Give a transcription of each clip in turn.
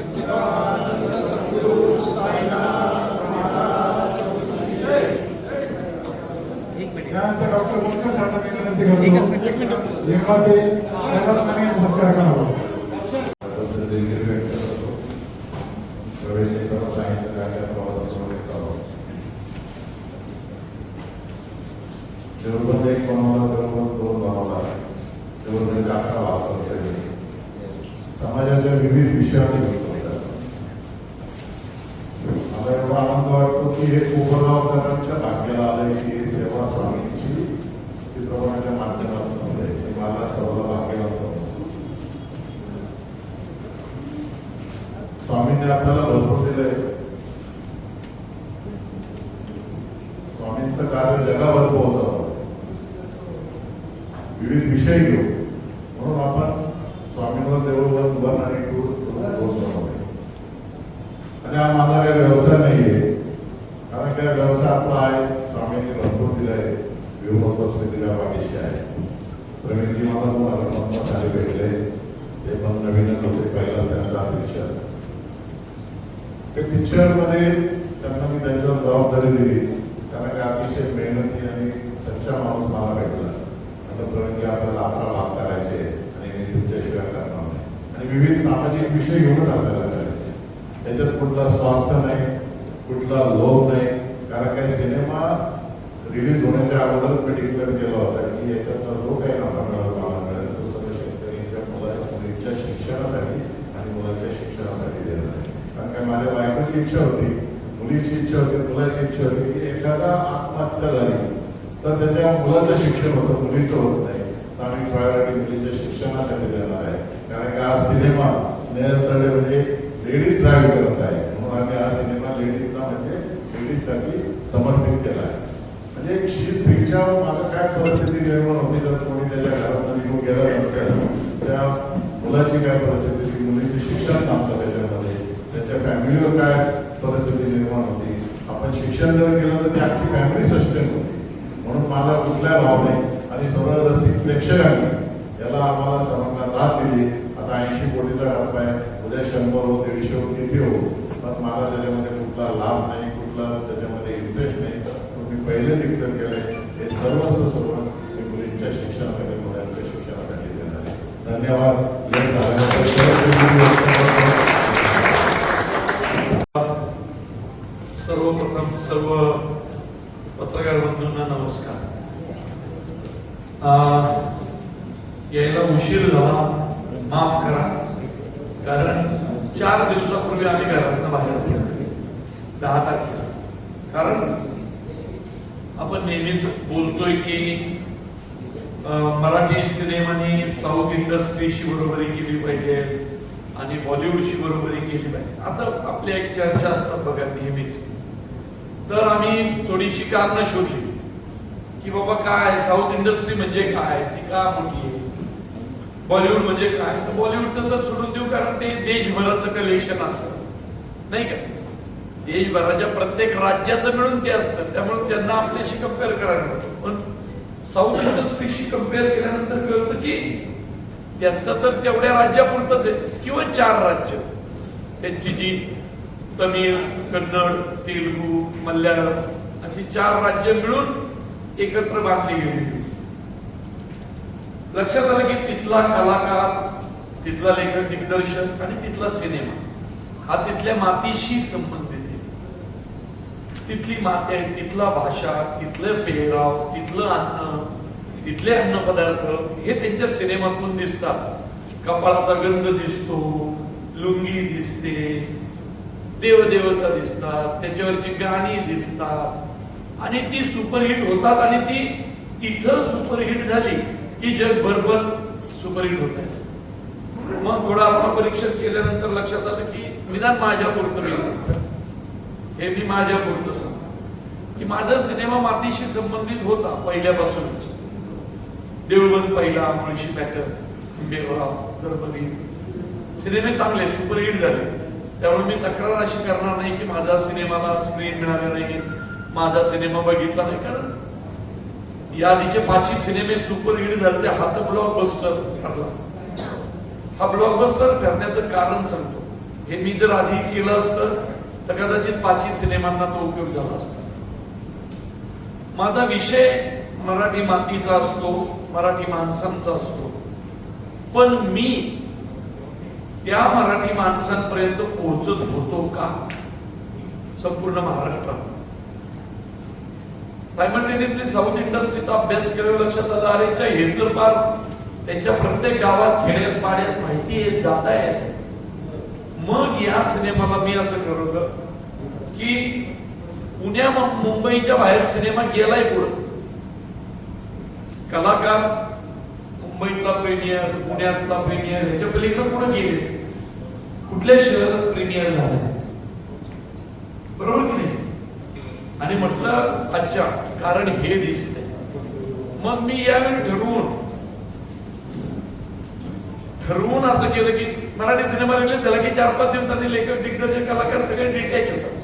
सच्चिदानंद सद्गुरु साईनाथ महाराज की जय। त्यानंतर डॉक्टर मुंडकर साहेबांना विनंती करतो निर्माते कैलास माने यांचा सत्कार करावा। जरूर एक बनवला जरूर दोन बनवला जरूर अकरा वापर समाजाच्या विविध विषयांवर बोलतात। मला एवढा आनंद वाटतो की हे उपगावकरांच्या भाग्याला आलंय की ही सेवा स्वामींची चित्रपटाच्या माध्यमातून होते मला सर्वांना भाग्याला समजतो। स्वामींनी आपल्याला भरपूर दिलंय। स्वामींचं कार्य जगावर पोहोचवलं विविध विषय घेऊ म्हणून आपण स्वामींवर देऊळवर 1 आणि 2 बनवले। आणि हा माझा काही व्यवसाय नाहीये कारण काय व्यवसाय आपला आहे। स्वामींनी भरपूर दिलाय व्यूमोत्सवितीला पाठीशी आहे। प्रवीणजी मला पण सारे भेटले ते पण नवीनच होते पहिला त्यांचा पिक्चर ते पिक्चर मध्ये त्यांना मी त्यांच्यावर जबाबदारी दिली कारण का अतिशय मेहनती आणि सच्चा माणूस मला भेटला। प्रवीणजी आपल्याला 11 भाग करायचे आणि मी तुमच्याशिवाय करणार नाही आणि विविध सामाजिक विषय घेऊनच आपल्याला करायचे। त्याच्यात कुठला स्वार्थ नाही कुठला लोभ नाही कारण काही सिनेमा रिलीज होण्याच्या अगोदरच मी डिक्लेअर केला होता की याच्यातला जो काही नफा मिळाला मला मिळेल तो सगळं शेतकऱ्यांच्या मुलीच्या शिक्षणासाठी आणि मुलाच्या शिक्षणासाठी देणार आहे। कारण काय माझ्या बायकोची इच्छा होती मुलीची इच्छा होती मुलाची इच्छा होती की एखादा आत्महत्या झाली तर त्याच्या मुलाचं शिक्षण होतं मुलीचं होत नाही तर आम्ही प्रायोरिटी मुलीच्या शिक्षणासाठी देणार आहे। कारण की हा सिनेमा स्नेहस्थळे म्हणजे लेडीज ड्राईव्ह करत आहे म्हणून आम्ही हा सिनेमा लेडीजला म्हणजे लेडीजसाठी समर्पित केला आहे। म्हणजे स्त्रीच्या मागं काय परिस्थिती निर्माण होती जर कोणी त्याच्या घरात निघून गेला नसतं त्या मुलाची काय परिस्थिती मुलीचे शिक्षण थांबतं त्याच्यामध्ये त्याच्या फॅमिलीवर काय परिस्थिती निर्माण होती। आपण शिक्षण जर केलं तर ती अख्खी फॅमिली सस्टेन होती। म्हणून माझा कुठल्या भावने आणि सर्व रसिक प्रेक्षकांनी याला आम्हाला सर्वांना दाद दिली। आता 80 कोटीचा टप्पा आहे उद्या 100 हो 150 हो किती हो पण मला त्याच्यामध्ये कुठला लाभ नाही कुठला त्याच्यामध्ये इंटरेस्ट नाही। मी पहिले डिक्लेअर केलंय हे सर्व मी मुलींच्या शिक्षणासाठी मुलांच्या शिक्षणासाठी देणार आहे। धन्यवाद। सर्वप्रथम सर्व पत्रकार बंधूंना नमस्कार। यायला उशीर झाला माफ करा कारण 4 दिवसापूर्वी आम्ही घरातून बाहेर पडलो 10 तारखेला। कारण आपण नेहमीच बोलतोय की मराठी सिनेमानी साऊथ इंडस्ट्रीशी बरोबरी केली पाहिजे आणि बॉलिवूडशी बरोबरी केली पाहिजे असं आपल्या एक चर्चा असतात बघा नेहमीच। तर आम्ही थोडीशी कारणं शोधली की बाबा काय साऊथ इंडस्ट्री म्हणजे काय ती का मोठी आहे बॉलिवूड म्हणजे काय तर बॉलिवूडचं तर सोडून देऊ कारण ते देशभराचं कलेक्शन असतं नाही का देशभराच्या प्रत्येक राज्याचं मिळून ते असतं त्यामुळे त्यांना आपल्याशी कम्पेअर करायला लागतं। पण साऊथ इंडस्ट्रीशी कम्पेअर केल्यानंतर कळतं की त्यांचं तर तेवढ्या राज्यापुरतंच आहे किंवा 4 राज्य त्यांची जी तमिळ कन्नड तेलुगू मल्याळम अशी 4 राज्य मिळून एकत्र बांधली गेली। लक्षात आलं की तिथला कलाकार तिथला लेखक दिग्दर्शक आणि तिथला सिनेमा हा तिथल्या मातीशी संबंधित आहे। तिथली माती आहे तिथला भाषा तिथलं पेहराव तिथलं अन्न तिथले अन्न पदार्थ हे त्यांच्या सिनेमातून दिसतात। कपाळाचा गंध दिसतो लुंगी दिसते देवदेवता दिसतात त्याच्यावरची गाणी दिसतात आणि ती सुपरहिट होतात आणि ती तिथं सुपरहिट झाली की जगभर पण सुपरहिट होत आहे। मग थोडं आत्मपरीक्षण केल्यानंतर लक्षात आलं की निदान माझ्यापुरतं मी हे मी माझ्यापुरतं सांगतो की माझा सिनेमा मातीशी संबंधित होता पहिल्यापासूनच। देऊळबंद पहिला मुळशी पॅटर्न बेवराव गणपती सिनेमे चांगले सुपरहिट झाले त्यामुळे मी तक्रार अशी करणार नाही की माझा सिनेमाला स्क्रीन मिळाले नाही माझा सिनेमा बघितला नाही कारण या आधीचे 5 सिनेमे सुपरहिट झाले हा तर ब्लॉकबस्टर ठरला। हा ब्लॉकबस्टर ठरण्याचं कारण सांगतो हे मी जर आधी केलं असतं तर कदाचित 5 सिनेमांना तो उपयोग झाला असता. माझा विषय मराठी मातीचा असतो, मराठी माणसांचा असतो, पण मी त्या मराठी माणसांपर्यंत पोहोचत होतो का संपूर्ण महाराष्ट्रात? सायमल्टेनियसली साऊथ इंडस्ट्रीचा अभ्यास केल्यावर लक्षात आलं, अरेच्या हे तर फार त्यांच्या प्रत्येक गावात खेड्यात पाड्यात माहिती आहे, जात आहे. मग या सिनेमाला मी असं ठरवलं की पुण्या मुंबईच्या बाहेर सिनेमा गेलाय पुढं. कलाकार मुंबईतला प्रीमियर, पुण्यातला प्रीमियर, ह्याच्या पलीकडे पुढे गेले. कुठल्या शहरात प्रीमियर झाले, बरोबर की नाही? आणि म्हटलं अच्छा, कारण हे दिसतंय. मग मी यावेळी ठरवून असं केलं की मराठी सिनेमा रिलीज झाला की 4-5 दिवसांनी लेखक, दिग्दर्शक, कलाकार सगळे डिटॅच होतात.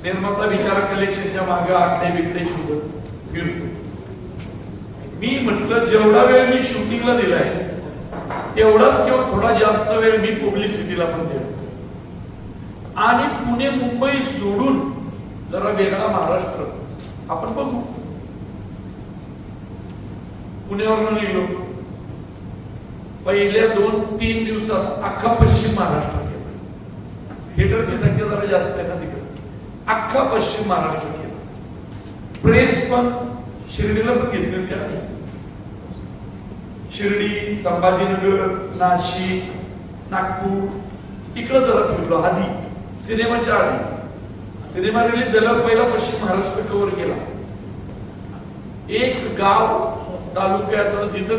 निर्माता विचारा कलेक्शनच्या मागे आकडे बिकले शोधत फिरतो. मी म्हटलं जेवढा वेळ मी शूटिंगला दिलाय तेवढाच किंवा थोडा जास्त वेळ मी पब्लिसिटीला पण देतो. आणि पुणे मुंबई सोडून जरा वेगळा महाराष्ट्र आपण बघू. पुण्यावरून निघलो, पहिल्या 2-3 दिवसात अख्खा पश्चिम महाराष्ट्र केला. थिएटरची संख्या जरा जास्त आहे ना तिकडे. अख्खा पश्चिम महाराष्ट्र केला. प्रेस पण शिर्डीला पण घेतली होती. शिर्डी, संभाजीनगर, नाशिक, नागपूर इकडं जरा फिरलो. आधी सिनेमाच्या आधी सिनेमा रिलीज झाल्यावर पहिला पश्चिम महाराष्ट्र कव्हर केला. एक गाव तालुक्याचं जिथं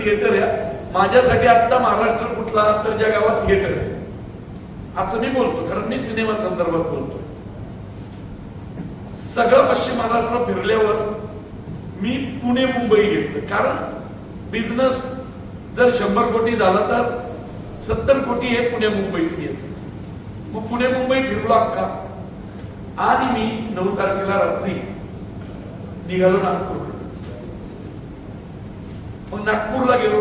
थिएटर आहे, माझ्यासाठी आता महाराष्ट्र कुठला तर ज्या गावात थिएटर आहे असं मी बोलतो, कारण मी सिनेमा संदर्भात बोलतो. सगळं पश्चिम महाराष्ट्र फिरल्यावर मी पुणे मुंबई घेतलं, कारण बिझनेस जर 100 कोटी झाला तर 70 कोटी हे पुणे मुंबईत येत. मग पुणे मुंबई फिरलो अख्खा. आणि मी 9 तारखेला रात्री निघालो नागपूर. मग नागपूरला गेलो.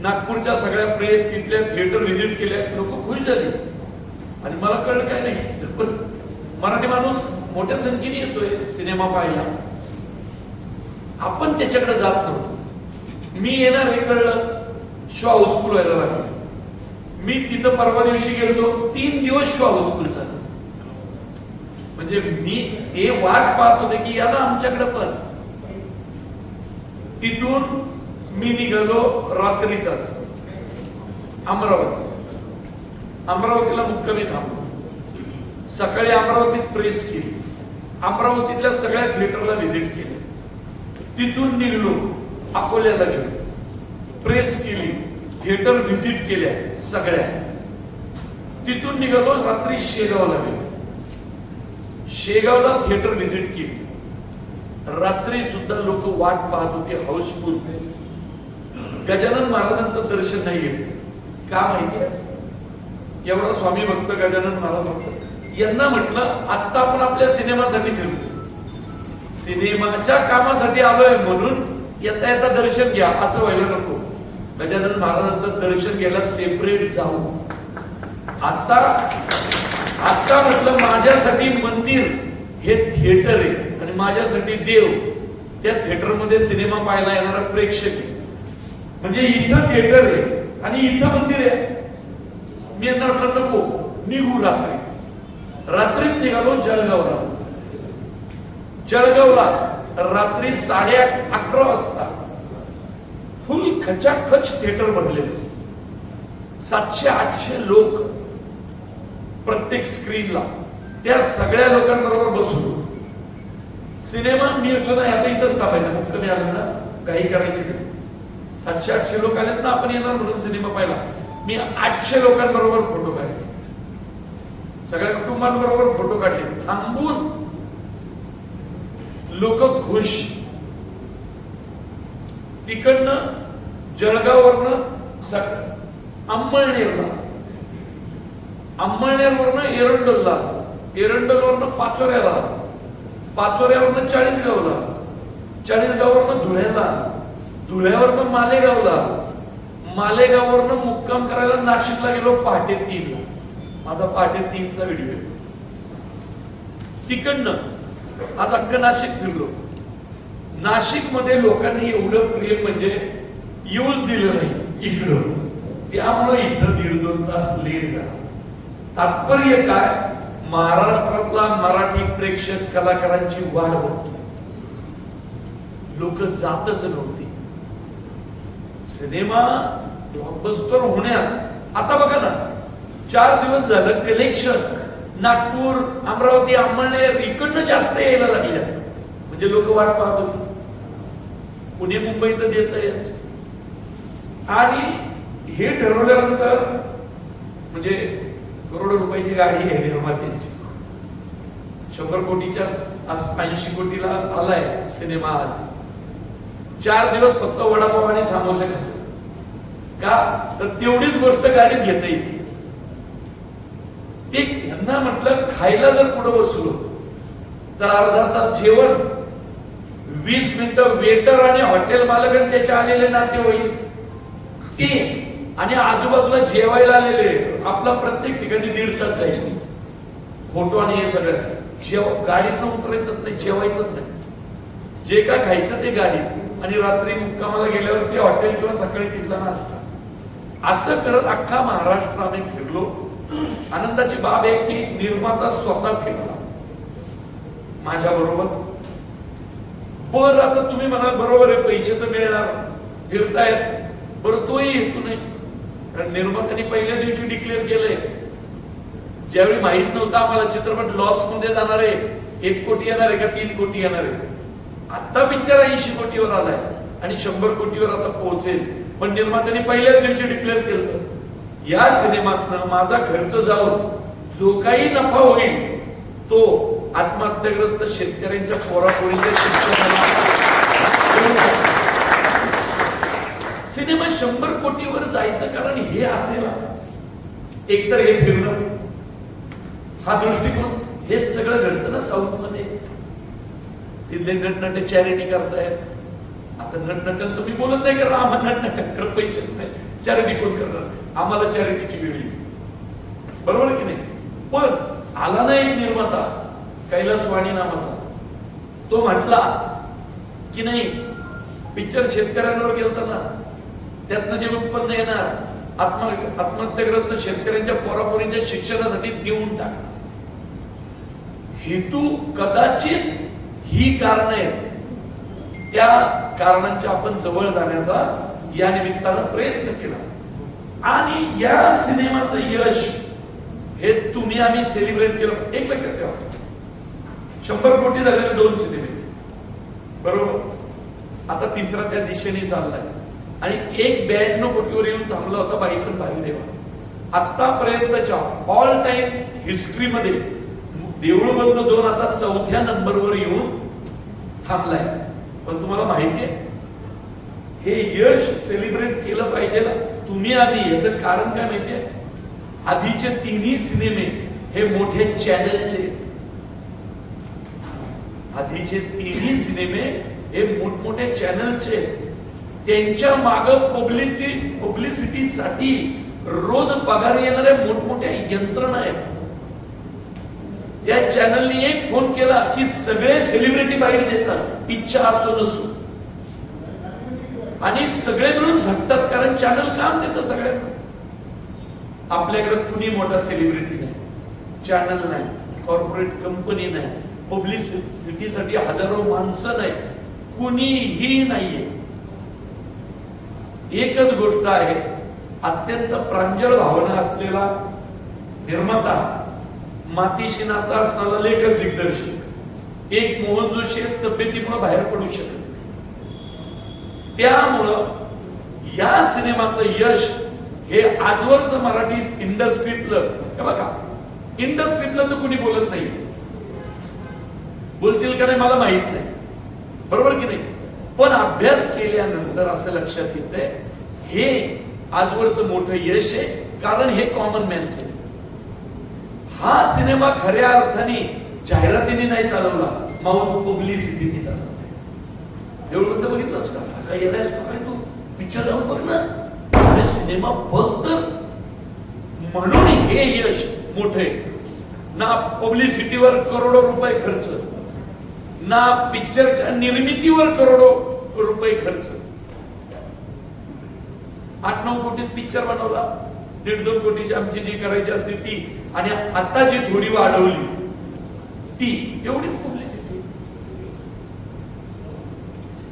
नागपूरच्या सगळ्या प्रेस, तिथल्या थिएटर व्हिजिट केल्या. लोक खुश झाली आणि मला कळलं काय नाही, पण मराठी माणूस मोठ्या संख्येने येतोय सिनेमा पाहायला, आपण त्याच्याकडे जात नव्हतो. मी येणार हे कळलं, शो हाऊसफुल व्हायला लागला. मी तिथं परवा दिवशी गेलो, 3 दिवस शो हाऊसफुल झाला. म्हणजे मी हे वाट पाहत होते की याला आमच्याकडे पण. तिथून मी निघालो रात्रीचाच अमरावतीला मुक्कामी थांबलो. सकाळी अमरावतीत प्रेस केली, अमरावतीतल्या सगळ्या थिएटरला व्हिजिट केली. तिथून निघलो अकोल्याला गेलो, प्रेस केली, थिएटर व्हिजिट केल्या सगळ्या. तिथून निघालो रात्री शेगावला गेलो. शेगावला थिएटर व्हिजिट केली. रात्री सुद्धा लोक वाट पाहत होते, हाऊसफुल. गजानन महाराजांचं दर्शन नाही घेतलं. का माहिती आहे? एवढा स्वामी भक्त गजानन महाराज भक्त यांना म्हटलं आता आपण आपल्या सिनेमासाठी फिरतो, सिनेमाच्या कामासाठी आलोय म्हणून येता येता दर्शन घ्या असं व्हायला नको. गजानन महाराजांचं दर्शन घ्यायला सेपरेट जाऊ. आता म्हटलं माझ्यासाठी मंदिर हे थिएटर आहे आणि माझ्यासाठी देव त्या थिएटरमध्ये सिनेमा पाहायला येणारा प्रेक्षक आहे. म्हणजे इथं थिएटर आहे आणि इथं मंदिर आहे. मी यांना म्हटलं नको, निघू रात्रीत निघालो जळगावला रात्री 11:30 वाजता. फुल खचाखच थिएटर भरले, 700-800 लोक प्रत्येक स्क्रीनला. त्या सगळ्या लोकांबरोबर बसलो. सिनेमा मी म्हटलं नाही आता इथंच थांबायचं, मग कमी आलं ना काही करायची नाही. 700-800 लोक आलेत ना, आपण येणार म्हणून सिनेमा पाहिला. मी 800 लोकांबरोबर फोटो काढले, सगळ्या कुटुंबांबरोबर फोटो काढले. थांबून लोक खुश. तिकडनं जळगाववरनं अंमळनेरवरनं एरंडोलवरनं पाचोऱ्यावरनं चाळीसगाववरनं धुळ्यावरनं मालेगावला, मालेगाववरनं मुक्काम करायला नाशिकला गेलो पहाटे 3ला. माझा पहाटे 3चा व्हिडिओ आहे. तिकडनं आज अख्खं नाशिक फिरलो. नाशिक मध्ये लोकांनी एवढं प्रेम म्हणजे येऊच दिलं नाही इकडं, त्यामुळे इथं 1.5-2 तास लेट झाला. तात्पर्य काय, महाराष्ट्रातला मराठी प्रेक्षक कलाकारांची वाढ बघतो. लोक जातच नव्हती. सिनेमा ब्लॉकबस्टर होण्यात आता बघा ना, 4 दिवस झालं कलेक्शन नागपूर, अमरावती, अंमळनेर इकडनं जास्त यायला लागल्या. म्हणजे लोक वाट पाहत होते. पुणे मुंबई तर देत आहेच. आणि हे ठरवल्यानंतर म्हणजे करोडो रुपयाची गाडी आहे निर्मात्यांची. 100 कोटीच्या 80 कोटीला आलाय सिनेमा. आज 4 दिवस फक्त वडापाव आणि समोसे खातो का, तर तेवढीच गोष्ट गाडीत घेता येते. ते यांना म्हटलं खायला जर पुढे बसलो तर अर्धा तास जेवण, 20 मिनिटं वेटर आणि हॉटेल मालक आणि त्याचे आलेले नातेवाईक ते, आणि आजूबाजूला जेवायला आलेले. आपला प्रत्येक ठिकाणी 1.5 तास जाईल. फोटो आणि हे सगळं गाडीतनं उतरायचंच नाही, जेवायचंच नाही. जे का खायचं ते गाडीत, आणि रात्री मुक्कामाला गेल्यावर ते हॉटेल किंवा सकाळी तिथला नाश्ता. असं करत अख्खा महाराष्ट्र आम्ही फिरलो. आनंदाची बाब आहे की निर्माता स्वतः फिरला माझ्या बरोबर. बरं, आता तुम्ही म्हणाल बरोबर आहे, पैसे तर मिळणार, फिरतायत, बरं तोही हेतू नाही. कारण निर्मात्याने पहिल्या दिवशी डिक्लेअर केलंय, ज्यावेळी माहित नव्हतं आम्हाला चित्रपट लॉस मध्ये जाणार आहे, 1 कोटी येणार आहे का 3 कोटी येणार आहे. आता पिक्चर 80 कोटीवर आलाय आणि 100 कोटीवर आता पोहोचेल. पण निर्मात्याने पहिल्याच दिवशी डिक्लेअर केलं, या सिनेमातनं माझा खर्च जाऊन जो काही नफा होईल तो आत्महत्याग्रस्त शेतकऱ्यांच्या पोरापोरीच्या शिक्षणाला. सिनेमा 100 कोटीवर जायचं कारण हे असेल. एकतर हे फिरणं, हा दृष्टिकोन, हे सगळं घडतं ना साऊथ मध्ये. तिथले नटनटे चॅरिटी करतायत. आता नटनट्याला तुम्ही बोलत नाही कारण आम्हाला नटनाट्याकडे पैसे नाही, चॅरिटी कोण करणार, आम्हाला चॅरिटीची वेळ येईल, बरोबर की नाही. पण आला ना एक निर्माता कैलास वाणी नावाचा, तो म्हटला की नाही पिक्चर शेतकऱ्यांवर गेलता ना, त्यातनं जे उत्पन्न येणार आत्महत्याग्रस्त शेतकऱ्यांच्या पोरापोरींच्या शिक्षणासाठी देऊन टाक. हेतू कदाचित ही कारण आहेत, त्या कारणांच्या आपण जवळ जाण्याचा या निमित्तानं प्रयत्न केला. आणि या सिनेमाचं यश हे तुम्ही आम्ही सेलिब्रेट केलं. एक लक्षात ठेवा, 100 कोटी झालेले 2 सिनेमे, बरोबर. आता तिसरा त्या दिशेने चाललाय. आणि एक 92 कोटीवर येऊन थांबला होता बाई पण भाई देवा. आतापर्यंतच्या ऑल टाइम हिस्ट्रीमध्ये देऊळ बंद 2 आता 4थ्या नंबरवर येऊन थांबलाय. पण तुम्हाला माहिती आहे हे यश सेलिब्रेट केलं पाहिजे ना तुम्ही आम्ही. याचं कारण काय माहितीये, आधीचे 3ही सिनेमे हे मोठे चॅनलचे, आधीचे 3ही सिनेमे हे मोठमोठे चॅनलचे. त्यांच्या माग पब्लिसिटीसाठी रोज पगार येणाऱ्या मोठमोठ्या यंत्रणा आहेत. त्या चॅनलनी एक फोन केला की सगळे सेलिब्रिटी बाईट देतात, इच्छा असो नसो, आणि सगळे मिळून झटतात. कारण चॅनल काम देतं सगळ्यांना. आपल्याकडे कुणी मोठा सेलिब्रिटी नाही, चॅनल नाही, कॉर्पोरेट कंपनी नाही, पब्लिसिटीसाठी हजारो माणसं नाही, कुणीही नाहीये. एकच गोष्ट आहे, अत्यंत प्रांजळ भावना असलेला निर्माता, मातीशी नाता असणारा लेखक दिग्दर्शक, एक मोहन जोशी तब्येतीमुळे बाहेर पडू शकत. त्यामुळं या सिनेमाचं यश हे आजवरच मराठी इंडस्ट्रीतलं, हे बघा इंडस्ट्रीतलं तर कुणी बोलत नाही, बोलतील का नाही मला माहित नाही, बरोबर की नाही. पण अभ्यास केल्यानंतर असं लक्षात येतंय हे आजवरच मोठं यश आहे. कारण हे कॉमन मॅनचं. हा सिनेमा खऱ्या अर्थाने जाहिरातीने नाही चालवला, माउथ पब्लिसिटीने चालवला. एवढं बघितलंस का, काय येलायस का, काय तू पिक्चर जाऊन बघ ना, अरे सिनेमा बघतर म्हणून हे यश मोठे. ना पब्लिसिटीवर करोडो रुपये खर्च, ना पिक्चरच्या निर्मितीवर करोडो रुपये खर्च. 8-9 कोटीत पिक्चर बनवला, 1.5-2 कोटीची आमची जी करायची असते ती, आणि आता जी थोडी वाढवली ती, एवढीच पब्लिसिटी.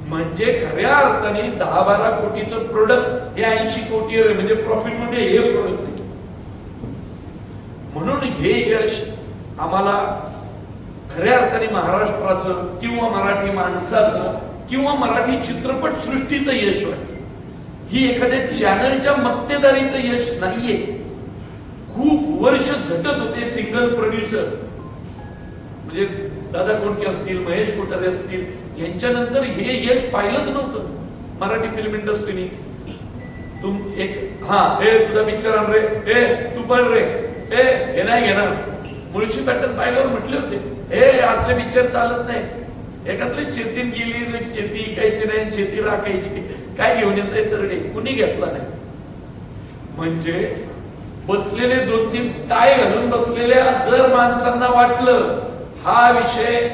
म्हणजे खऱ्या अर्थाने 10-12 कोटीचं प्रोडक्ट हे 80 कोटी म्हणजे प्रॉफिट मध्ये हे प्रोडक्ट नाही. म्हणून हे यश आम्हाला खऱ्या अर्थाने महाराष्ट्राचं किंवा मराठी माणसाचं किंवा मराठी चित्रपट सृष्टीचं यश वाटतं. ही एखाद्या चॅनलच्या मक्तेदारीचं यश नाहीये. खूप वर्ष झटत होते सिंगल प्रोड्युसर, म्हणजे दादा कोंडके असतील, महेश कोठारे असतील, यांच्यानंतर हे यश पाहिलंच नव्हतं मराठी फिल्म इंडस्ट्रीने. तुम एक तुझा पिक्चर आण रे, तू पळ रे, हे नाही घेणार. मुळशी पॅटर्न पाहिल्यावर म्हटले होते असले पिक्चर चालत नाही. एखादली शेतीन गेली, शेती इकायची नाही, शेती राखायची, काय घेऊन येत तरडे, कुणी घेतला नाही. म्हणजे बसलेले 2-3 टाय घालून बसलेल्या जर माणसांना वाटलं हा विषय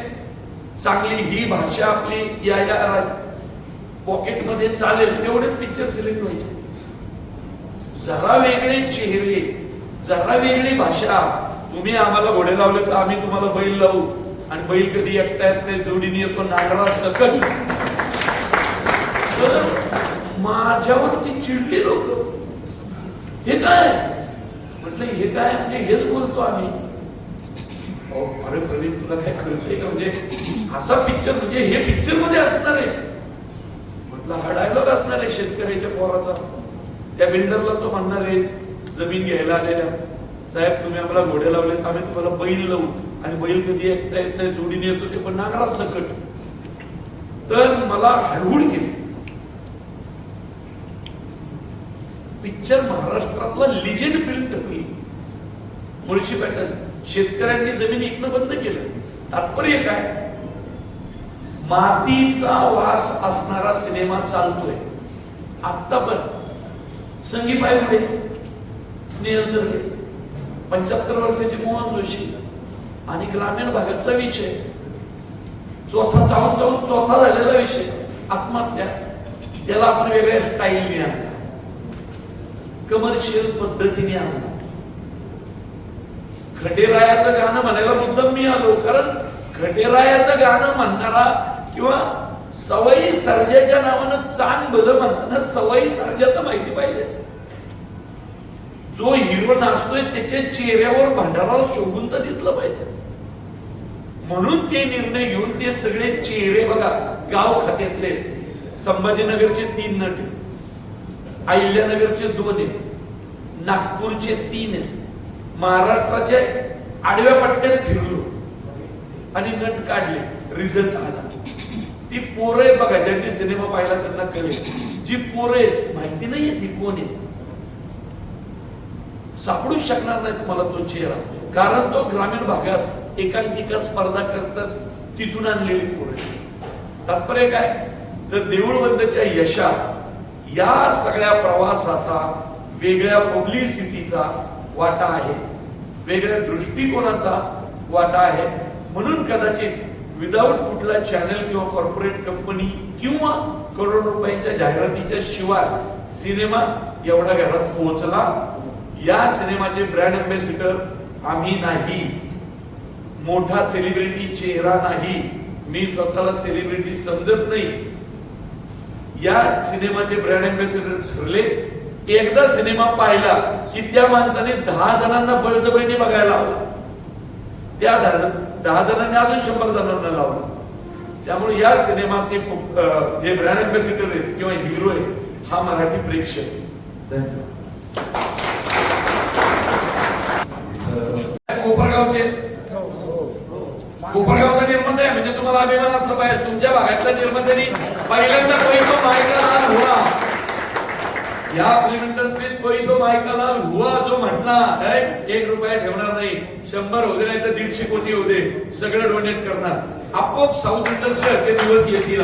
चांगली, ही भाषा आपली या पॉकेट मध्ये चालेल, तेवढेच पिक्चर सिलेक्ट व्हायचे. जरा वेगळे चेहरे, जरा वेगळी भाषा. तुम्ही आम्हाला घोडे लावले तर आम्ही तुम्हाला बैल लावू, आणि बैल कधी एकटा येत नाही, जोडीने येतो नांगरा सकट. तर माझ्यावरती चिडली लोक, हे काय म्हटलं, हे काय म्हणजे हेच बोलतो आम्ही. अरे प्रवीण तुला काय कळतंय का, म्हणजे असा पिक्चर म्हणजे हे पिक्चर मध्ये असणार आहे. म्हटलं हा डायलॉग असणार आहे शेतकऱ्याच्या पोराचा. त्या बिल्डरला तो म्हणणार आहे जमीन घ्यायला आलेल्या, साहेब तुम्ही आम्हाला घोडे लावले, आम्ही तुम्हाला बैल लावू, आणि बैल कधी एकटा येत नाही, जोडीने येतो ते पण नांगरात सकट. तर मला हळहूड केली. पिक्चर महाराष्ट्रातला लिजेंड फिल्म ठरली मुळशी पॅटर्न. शेतकऱ्यांनी जमीन विकणं बंद केलं. तात्पर्य काय, मातीचा वास असणारा सिनेमा चालतोय. आता पण संगीत पायगुडे, स्नेहल जर्गे, 75 वर्षाचे मोहन जोशी, आणि ग्रामीण भागातला विषय चौथा चावून चौथा झालेला विषय आत्महत्या. त्याला आपण वेगळ्या स्टाईलने आणला, कमर्शियल पद्धतीने आणला. खंडेरायाचं गाणं म्हणायला मुद्दाम मी आलो, कारण खंडेरायाचं गाणं म्हणणारा किंवा सवाई सर्जाच्या नावानं चांग भलं म्हणताना सवाई सर्जा तर माहिती पाहिजे. जो हिरो नाचतोय त्याच्या चेहऱ्यावर भंडाराला शोभून तर दिसलं पाहिजे. म्हणून ते निर्णय घेऊन ते सगळे चेहरे बघा, गाव खात्यातले संभाजीनगरचे 3 नट, अहिल्यानगरचे 2 आहेत, नागपूरचे 3 आहेत, महाराष्ट्राचे आडव्या पट्ट्यात फिरलो आणि नट काढले. रिझल्ट आला. ती पोरे बघा, ज्यांनी सिनेमा पाहिला त्यांना कळेल. जी पोरे माहिती नाहीये ती कोण आहेत, सापडूच शकणार नाही तुम्हाला तो चेहरा, कारण तो ग्रामीण भागात एकांकिका स्पर्धा करतात तिथून आणलेली पोरे. तात्पर्य काय, तर देऊळ बंदच्या यशात या सगळ्या प्रवासाचा वेगळ्या पब्लिसिटीचा वाटा आहे, वेगळ्या दृष्टिकोनाचा वाटा आहे. म्हणून कदाचित विदाऊट कुठला चॅनल किंवा कॉर्पोरेट कंपनी किंवा करोड रुपयांच्या जाहिरातीच्या शिवाय सिनेमा एवढ्या घरात पोहोचला. या सिनेमाचे ब्रँड अँबॅसिडर आम्ही नाही, मोठा सेलिब्रिटी चेहरा नाही, मी स्वतःला सेलिब्रिटी समजत नाही. या सिनेमाचे ब्रँड अँबॅसिडर ठरले. एकदा सिनेमा पाहिला की त्या माणसाने 10 जणांना बळजबरीने बघायला लावलं, त्या 10 जणांनी अजून 100 जणांना लावलं. त्यामुळे या सिनेमाचे जे ब्रँड अँबॅसिडर आहेत किंवा हिरो आहे हा मराठी प्रेक्षक. धन्यवाद. कोपरगावचे, कोपरगावचा निर्माता आहे म्हणजे तुम्हाला अभिमान असला पाहिजे. तुमच्या भागातल्या निर्मात्यांनी पहिल्यांदा कोई तो मायकालाल हुआ, या फिल्म इंडस्ट्रीत कोई तो मायकालाल हुआ जो म्हटला 1 रुपया ठेवणार नाही, 100 होते नाही तर 150 कोटी होते, सगळं डोनेट करणार, आपोआप साऊथ इंडस्ट्री ते दिवस येतील.